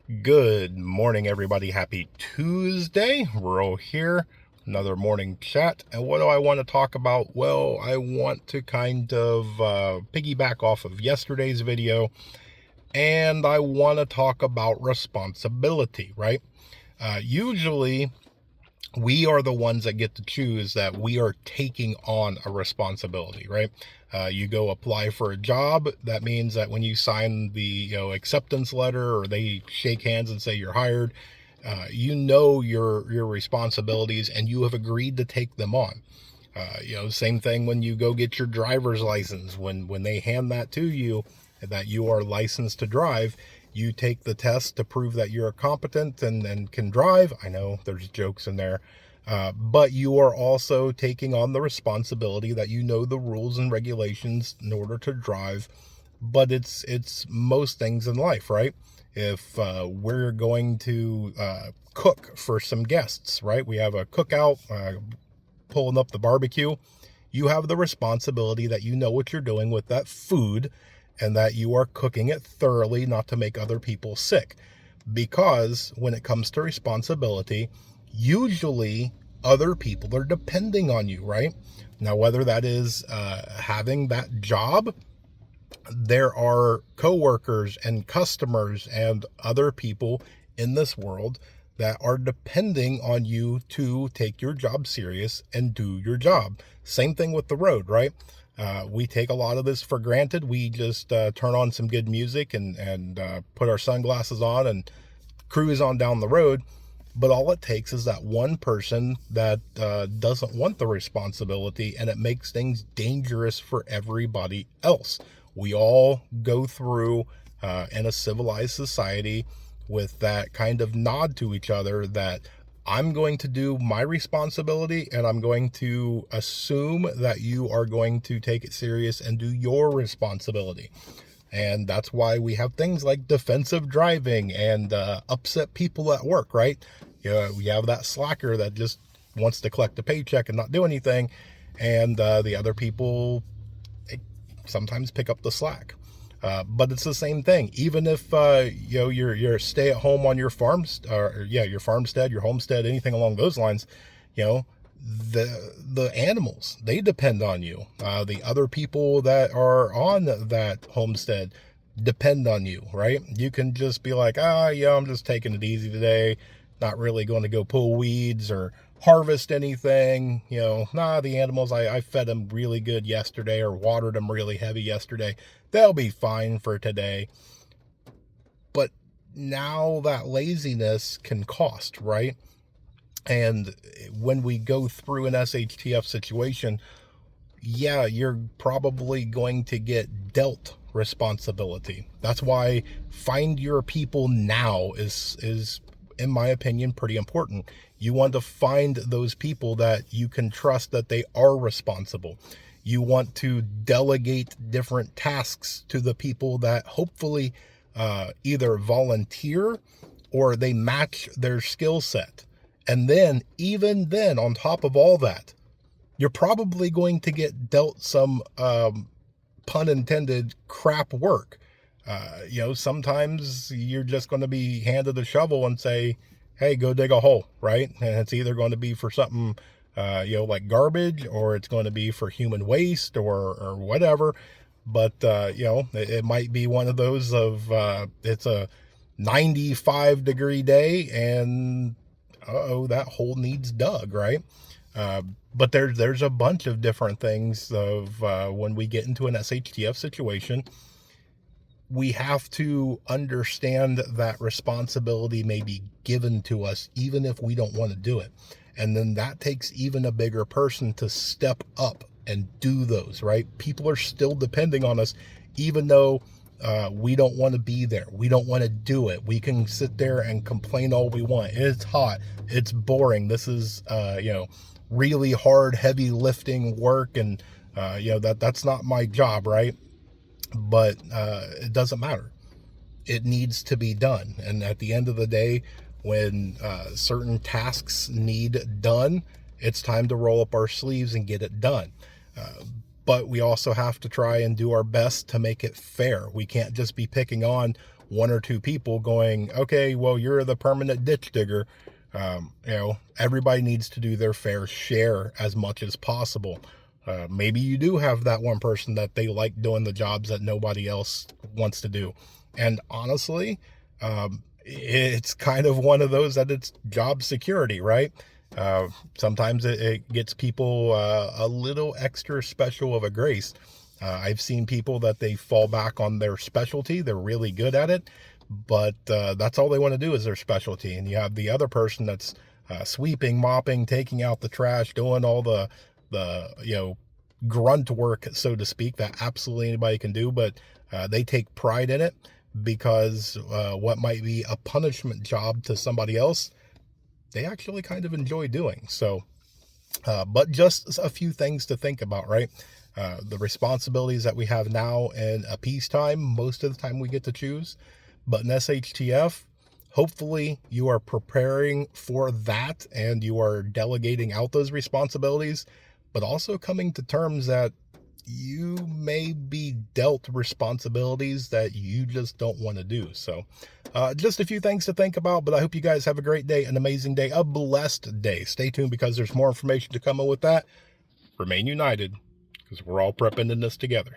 Good morning, everybody. Happy Tuesday. Ro here. Another morning chat. And what do I want to talk about? Well, I want to kind of piggyback off of yesterday's video, and I want to talk about responsibility, right? Usually, we are the ones that get to choose that we are taking on a responsibility, right? You go apply for a job. That means that when you sign the acceptance letter or they shake hands and say you're hired, you know your responsibilities and you have agreed to take them on. Same thing when you go get your driver's license. When they hand that to you, that you are licensed to drive, you take the test to prove that you're competent and can drive. I know there's jokes in there, but you are also taking on the responsibility that you know the rules and regulations in order to drive. But it's most things in life, right? If we're going to cook for some guests, right? We have a cookout, pulling up the barbecue. You have the responsibility that you know what you're doing with that food and that you are cooking it thoroughly, not to make other people sick. Because when it comes to responsibility, usually other people are depending on you, right? Now, whether that is having that job, there are coworkers and customers and other people in this world that are depending on you to take your job serious and do your job. Same thing with the road, right? We take a lot of this for granted. We just turn on some good music and put our sunglasses on and cruise on down the road. But all it takes is that one person that doesn't want the responsibility, and it makes things dangerous for everybody else. We all go through in a civilized society with that kind of nod to each other that I'm going to do my responsibility and I'm going to assume that you are going to take it serious and do your responsibility. And that's why we have things like defensive driving and upset people at work, right? We have that slacker that just wants to collect a paycheck and not do anything. And the other people sometimes pick up the slack. But it's the same thing. Even if you're stay at home on your farms, your farmstead, your homestead, anything along those lines, the animals, they depend on you. The other people that are on that homestead depend on you, right? You can just be like, I'm just taking it easy today, not really going to go pull weeds or harvest anything. The animals, I fed them really good yesterday or watered them really heavy yesterday. They'll be fine for today. But now that laziness can cost, right? And when we go through an shtf situation, you're probably going to get dealt responsibility. That's why find your people now is in my opinion pretty important. You want to find those people that you can trust that they are responsible. You want to delegate different tasks to the people that hopefully either volunteer or they match their skill set. And then, even then, on top of all that, you're probably going to get dealt some, pun intended, crap work. Sometimes you're just going to be handed a shovel and say, hey, go dig a hole, right? And it's either going to be for something, like garbage, or it's going to be for human waste or whatever. But, it might be one of those of, it's a 95-degree day and that hole needs dug, right? But there's a bunch of different things of when we get into an shtf situation, we have to understand that responsibility may be given to us even if we don't want to do it. And then that takes even a bigger person to step up and do those, right? People are still depending on us, even though we don't want to be there. We don't want to do it. We can sit there and complain all we want. It's hot. It's boring. This is, really hard, heavy lifting work. And, that's not my job, right? But it doesn't matter. It needs to be done. And at the end of the day, when certain tasks need done, it's time to roll up our sleeves and get it done. But we also have to try and do our best to make it fair. We can't just be picking on one or two people going, okay, well, you're the permanent ditch digger. Everybody needs to do their fair share as much as possible. Maybe you do have that one person that they like doing the jobs that nobody else wants to do. And honestly, it's kind of one of those that it's job security, right? Sometimes it gets people a little extra special of a grace. I've seen people that they fall back on their specialty. They're really good at it, but that's all they want to do is their specialty. And you have the other person that's sweeping, mopping, taking out the trash, doing all the grunt work, so to speak, that absolutely anybody can do, but they take pride in it because what might be a punishment job to somebody else, they actually kind of enjoy doing. So, but just a few things to think about, right? The responsibilities that we have now in a peacetime, most of the time we get to choose, but in SHTF, hopefully you are preparing for that and you are delegating out those responsibilities, but also coming to terms that you may be dealt responsibilities that you just don't want to do. So just a few things to think about, but I hope you guys have a great day, an amazing day, a blessed day. Stay tuned because there's more information to come in with that. Remain united because we're all prepping in this together.